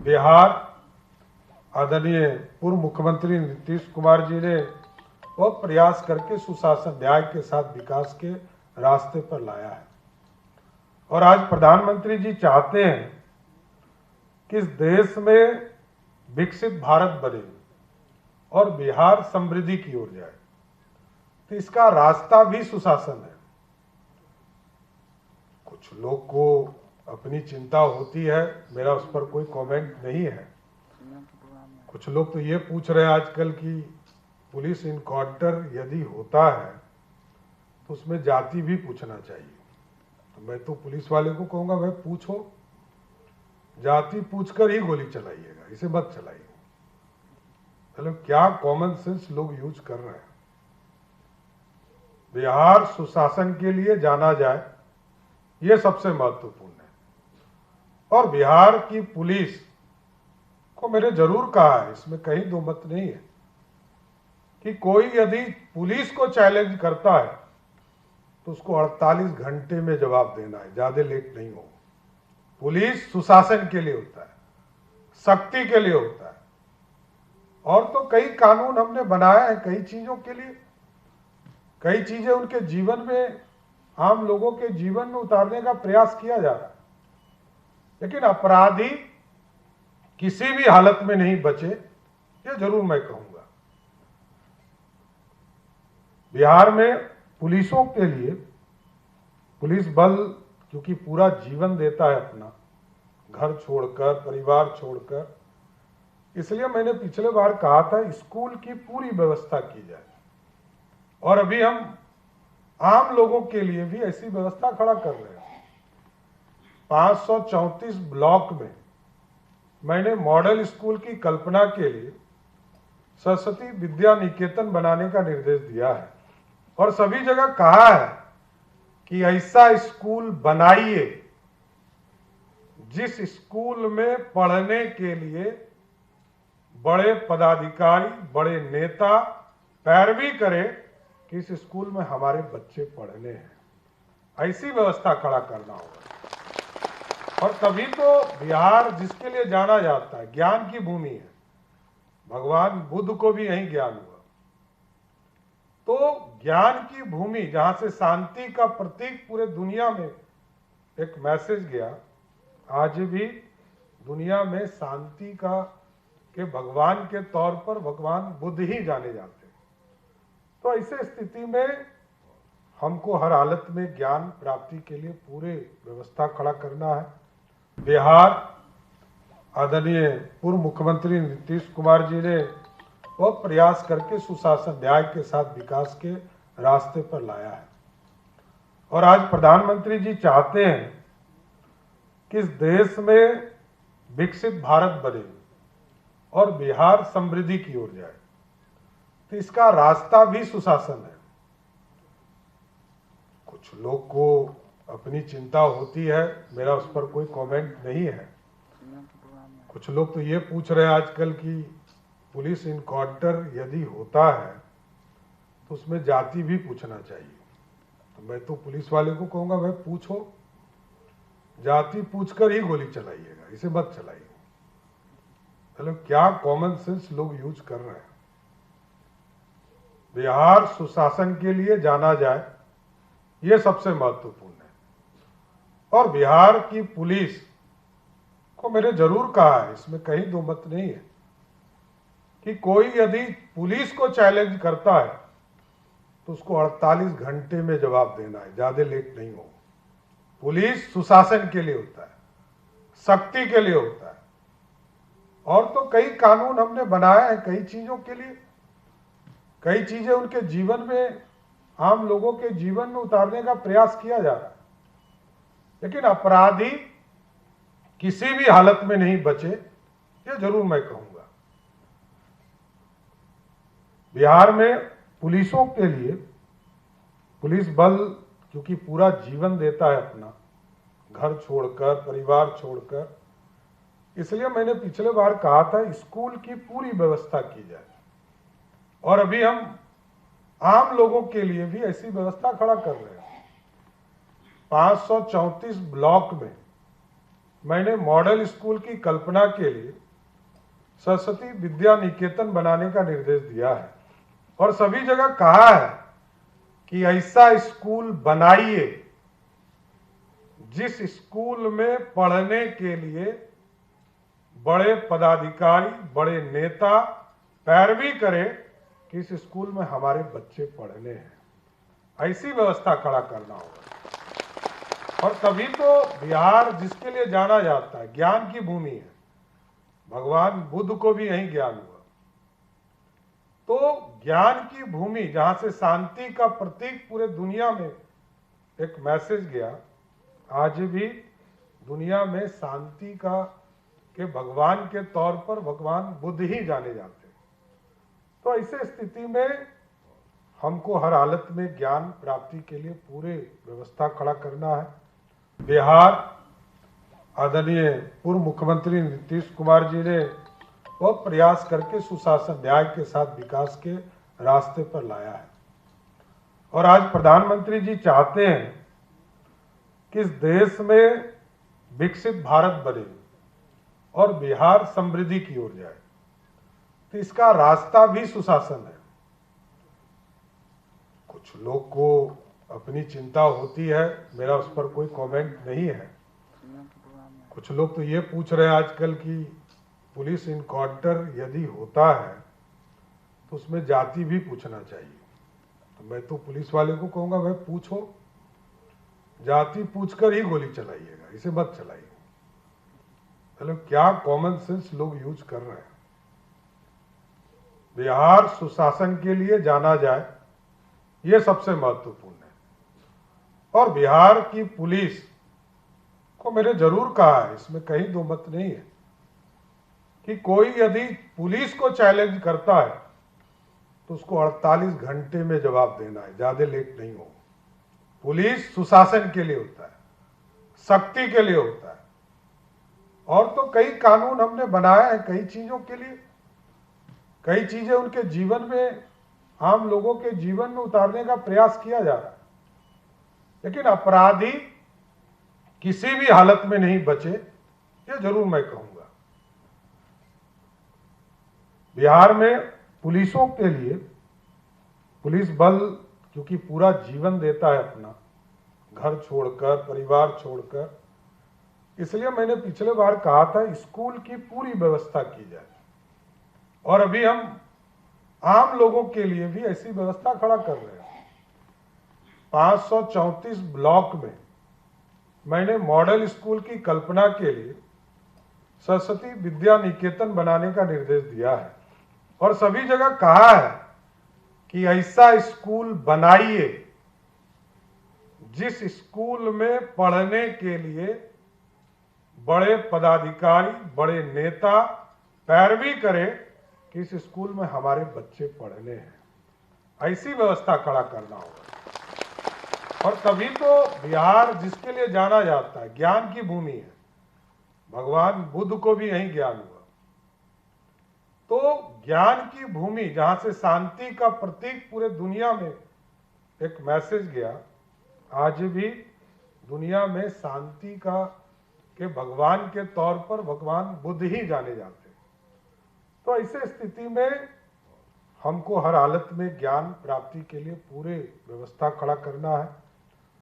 बिहार आदरणीय पूर्व मुख्यमंत्री नीतीश कुमार जी ने बहुत प्रयास करके सुशासन न्याय के साथ विकास के रास्ते पर लाया है और आज प्रधानमंत्री जी चाहते हैं कि इस देश में विकसित भारत बने और बिहार समृद्धि की ओर जाए, तो इसका रास्ता भी सुशासन है। कुछ लोग को अपनी चिंता होती है, मेरा उस पर कोई कमेंट नहीं है। कुछ लोग तो ये पूछ रहे हैं आजकल कि पुलिस इनकाउंटर यदि होता है तो उसमें जाति भी पूछना चाहिए। तो मैं तो पुलिस वाले को कहूंगा, भाई पूछो, जाति पूछकर ही गोली चलाइएगा, इसे मत चलाइए। मतलब क्या कॉमन सेंस लोग यूज कर रहे हैं। बिहार सुशासन के लिए जाना जाए, ये सबसे महत्वपूर्ण है। और बिहार की पुलिस को मैंने जरूर कहा है, इसमें कहीं दो मत नहीं है, कि कोई यदि पुलिस को चैलेंज करता है तो उसको 48 घंटे में जवाब देना है, ज्यादा लेट नहीं हो। पुलिस सुशासन के लिए होता है, सख्ती के लिए होता है। और तो कई कानून हमने बनाए हैं कई चीजों के लिए, कई चीजें उनके जीवन में, आम लोगों के जीवन में उतारने का प्रयास किया जा रहा है, लेकिन अपराधी किसी भी हालत में नहीं बचे, ये जरूर मैं कहूंगा। बिहार में पुलिसों के लिए, पुलिस बल क्योंकि पूरा जीवन देता है अपना, घर छोड़कर, परिवार छोड़कर, इसलिए मैंने पिछले बार कहा था स्कूल की पूरी व्यवस्था की जाए। और अभी हम आम लोगों के लिए भी ऐसी व्यवस्था खड़ा कर रहे हैं। 534 ब्लॉक में मैंने मॉडल स्कूल की कल्पना के लिए सरस्वती विद्या निकेतन बनाने का निर्देश दिया है और सभी जगह कहा है कि ऐसा स्कूल बनाइए जिस स्कूल में पढ़ने के लिए बड़े पदाधिकारी, बड़े नेता पैरवी करें कि इस स्कूल में हमारे बच्चे पढ़ने हैं। ऐसी व्यवस्था खड़ा करना होगा। और तभी तो बिहार, जिसके लिए जाना जाता है, ज्ञान की भूमि है, भगवान बुद्ध को भी यही ज्ञान हुआ, तो ज्ञान की भूमि जहां से शांति का प्रतीक पूरे दुनिया में एक मैसेज गया, आज भी दुनिया में शांति का के भगवान के तौर पर भगवान बुद्ध ही जाने जाते हैं। तो ऐसे स्थिति में हमको हर हालत में ज्ञान प्राप्ति के लिए पूरे व्यवस्था खड़ा करना है। बिहार आदरणीय पूर्व मुख्यमंत्री नीतीश कुमार जी ने बहुत प्रयास करके सुशासन न्याय के साथ विकास के रास्ते पर लाया है और आज प्रधानमंत्री जी चाहते हैं कि इस देश में विकसित भारत बने और बिहार समृद्धि की ओर जाए, तो इसका रास्ता भी सुशासन है। कुछ लोग को अपनी चिंता होती है, मेरा उस पर कोई कमेंट नहीं है। कुछ लोग तो ये पूछ रहे हैं आजकल कि पुलिस इनकाउंटर यदि होता है तो उसमें जाति भी पूछना चाहिए। तो मैं तो पुलिस वाले को कहूंगा, भाई पूछो, जाति पूछकर ही गोली चलाइएगा, इसे मत चलाइए। मतलब क्या कॉमन सेंस लोग यूज कर रहे हैं। बिहार सुशासन के लिए जाना जाए, ये सबसे महत्वपूर्ण है। और बिहार की पुलिस को मैंने जरूर कहा है, इसमें कहीं दो मत नहीं है, कि कोई यदि पुलिस को चैलेंज करता है तो उसको 48 घंटे में जवाब देना है, ज्यादा लेट नहीं हो। पुलिस सुशासन के लिए होता है, सख्ती के लिए होता है। और तो कई कानून हमने बनाए हैं कई चीजों के लिए, कई चीजें उनके जीवन में, आम लोगों के जीवन में उतारने का प्रयास किया जा रहा है, लेकिन अपराधी किसी भी हालत में नहीं बचे, ये जरूर मैं कहूंगा। बिहार में पुलिसों के लिए, पुलिस बल क्योंकि पूरा जीवन देता है अपना, घर छोड़कर, परिवार छोड़कर, इसलिए मैंने पिछले बार कहा था स्कूल की पूरी व्यवस्था की जाए। और अभी हम आम लोगों के लिए भी ऐसी व्यवस्था खड़ा कर रहे हैं। 534 ब्लॉक में मैंने मॉडल स्कूल की कल्पना के लिए सरस्वती विद्या निकेतन बनाने का निर्देश दिया है और सभी जगह कहा है कि ऐसा स्कूल बनाइए जिस स्कूल में पढ़ने के लिए बड़े पदाधिकारी, बड़े नेता पैरवी करें कि इस स्कूल में हमारे बच्चे पढ़ने हैं। ऐसी व्यवस्था खड़ा करना होगा। और तभी तो बिहार, जिसके लिए जाना जाता है, ज्ञान की भूमि है, भगवान बुद्ध को भी यही ज्ञान हुआ, तो ज्ञान की भूमि जहां से शांति का प्रतीक पूरे दुनिया में एक मैसेज गया, आज भी दुनिया में शांति का के भगवान के तौर पर भगवान बुद्ध ही जाने जाते हैं। तो ऐसे स्थिति में हमको हर हालत में ज्ञान प्राप्ति के लिए पूरे व्यवस्था खड़ा करना है। बिहार, आदरणीय पूर्व मुख्यमंत्री नीतीश कुमार जी ने बहुत प्रयास करके सुशासन, न्याय के साथ विकास के रास्ते पर लाया है और आज प्रधानमंत्री जी चाहते हैं कि इस देश में विकसित भारत बने और बिहार समृद्धि की ओर जाए, तो इसका रास्ता भी सुशासन है। कुछ लोग को अपनी चिंता होती है, मेरा उस पर कोई कमेंट नहीं है। कुछ लोग तो ये पूछ रहे हैं आजकल कि पुलिस इनकाउंटर यदि होता है तो उसमें जाति भी पूछना चाहिए। तो मैं तो पुलिस वाले को कहूंगा, भाई पूछो, जाति पूछकर ही गोली चलाइएगा, इसे मत चलाइए। मतलब क्या कॉमन सेंस लोग यूज कर रहे हैं। बिहार सुशासन के लिए जाना जाए, ये सबसे महत्वपूर्ण है। और बिहार की पुलिस को मैंने जरूर कहा है, इसमें कहीं दो मत नहीं है, कि कोई यदि पुलिस को चैलेंज करता है तो उसको 48 घंटे में जवाब देना है, ज्यादा लेट नहीं हो। पुलिस सुशासन के लिए होता है, सख्ती के लिए होता है। और तो कई कानून हमने बनाए हैं कई चीजों के लिए, कई चीजें उनके जीवन में, आम लोगों के जीवन में उतारने का प्रयास किया जा रहा है, लेकिन अपराधी किसी भी हालत में नहीं बचे, ये जरूर मैं कहूंगा। बिहार में पुलिसों के लिए, पुलिस बल क्योंकि पूरा जीवन देता है अपना, घर छोड़कर, परिवार छोड़कर, इसलिए मैंने पिछले बार कहा था स्कूल की पूरी व्यवस्था की जाए। और अभी हम आम लोगों के लिए भी ऐसी व्यवस्था खड़ा कर रहे हैं। 534 ब्लॉक में मैंने मॉडल स्कूल की कल्पना के लिए सरस्वती विद्या निकेतन बनाने का निर्देश दिया है और सभी जगह कहा है कि ऐसा स्कूल बनाइए जिस स्कूल में पढ़ने के लिए बड़े पदाधिकारी, बड़े नेता पैरवी करें कि इस स्कूल में हमारे बच्चे पढ़ने हैं। ऐसी व्यवस्था खड़ा करना होगा। और तभी तो बिहार, जिसके लिए जाना जाता है, ज्ञान की भूमि है, भगवान बुद्ध को भी यही ज्ञान हुआ, तो ज्ञान की भूमि जहां से शांति का प्रतीक पूरे दुनिया में एक मैसेज गया, आज भी दुनिया में शांति का के भगवान के तौर पर भगवान बुद्ध ही जाने जाते हैं। तो ऐसे स्थिति में हमको हर हालत में ज्ञान प्राप्ति के लिए पूरे व्यवस्था खड़ा करना है।